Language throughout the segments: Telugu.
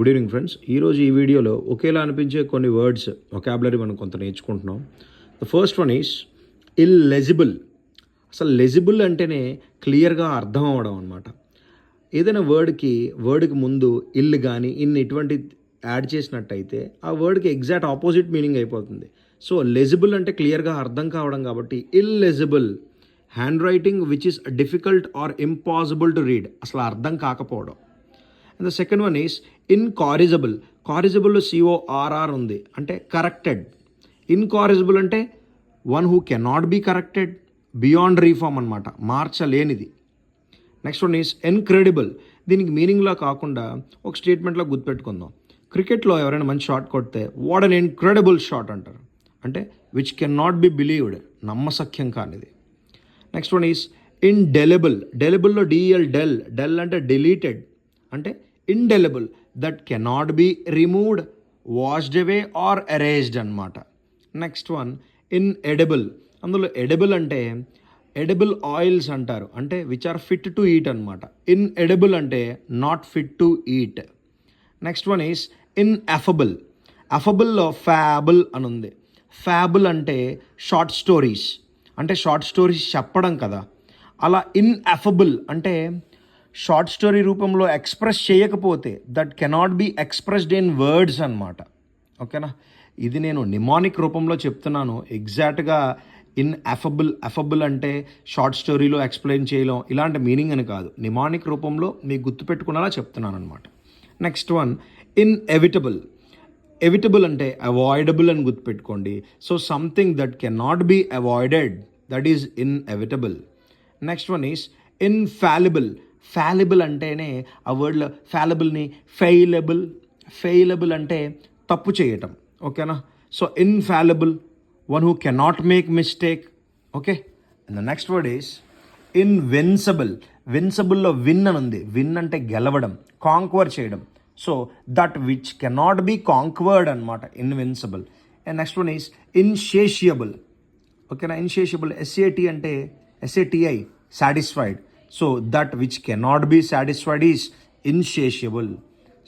Good evening friends. ఈరోజు ఈ వీడియోలో ఒకేలా అనిపించే కొన్ని వర్డ్స్ వొకాబులరీ మనం కొంత నేర్చుకుంటున్నాం. The first one is illegible. అసలు లెజిబుల్ అంటేనే క్లియర్గా అర్థం అవ్వడం అనమాట. ఏదైనా వర్డ్కి ముందు ఇల్ కానీ ఇటువంటి యాడ్ చేసినట్టయితే ఆ వర్డ్కి ఎగ్జాక్ట్ ఆపోజిట్ మీనింగ్ అయిపోతుంది. సో లెజిబుల్ అంటే క్లియర్గా అర్థం కావడం కాబట్టి illegible. Handwriting which is difficult or impossible to read, అసలు అర్థం కాకపోవడం. And the second one is incorrigible. కారిజబుల్లో CORR ఉంది, అంటే కరెక్టెడ్. ఇన్కారిజబుల్ అంటే one who cannot be corrected, beyond reform అనమాట, మార్చలేనిది. Next one is incredible. దీనికి మీనింగ్లో కాకుండా ఒక స్టేట్మెంట్లో గుర్తుపెట్టుకుందాం. క్రికెట్లో ఎవరైనా మంచి షాట్ కొడితే వాట్ అన్ ఇన్క్రెడిబుల్ షాట్ అంటారు, అంటే which can not be believed, నమ్మశక్యం కానిది. Next one is indelible. డెలిబుల్లో డెల్ అంటే డిలీటెడ్, అంటే indelible, that cannot be removed, washed away or erased అనమాట. Next one inedible. అందులో ఎడిబుల్ అంటే ఎడిబుల్ ఆయిల్స్ అంటారు, అంటే which are fit to eat అనమాట. ఇన్ఎడిబుల్ అంటే not fit to eat. Next one is ineffable. ఎఫబుల్లో ఫ్యాబుల్ అని ఉంది. ఫ్యాబుల్ అంటే షార్ట్ స్టోరీస్, అంటే షార్ట్ స్టోరీస్ చెప్పడం కదా. అలా ఇన్ఎఫబుల్ అంటే షార్ట్ స్టోరీ రూపంలో ఎక్స్ప్రెస్ చేయకపోతే that cannot be expressed in words అనమాట. ఓకేనా, ఇది నేను నిమానిక్ రూపంలో చెప్తున్నాను. ఎగ్జాక్ట్గా ఎఫబుల్ అంటే షార్ట్ స్టోరీలో ఎక్స్ప్లెయిన్ చేయలేం ఇలాంటి మీనింగ్ అని కాదు, నిమానిక్ రూపంలో మీకు గుర్తుపెట్టుకునేలా చెప్తున్నాను అనమాట. Next one inevitable. ఎవిటబుల్ అంటే అవాయిడబుల్ అని గుర్తుపెట్టుకోండి. So something that cannot be avoided, that is inevitable. Next one is infallible. Fallible అంటేనే ఆ వర్డ్లో ఫాలిబుల్ని ఫెయిలబుల్ అంటే తప్పు చేయటం. ఓకేనా, so infallible, one who cannot make mistake. Okay, and the next word is invincible. విన్సిబుల్లో విన్ అని ఉంది. విన్ అంటే గెలవడం, కాంక్వర్ చేయడం. So that which cannot be conquered అనమాట, invincible. And next one is insatiable. ఓకేనా, insatiable SATI satisfied. So that which cannot be satisfied is insatiable.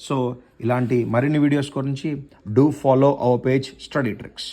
So ఇలాంటి మరిన్ని వీడియోస్ గురించి do follow our page study tricks.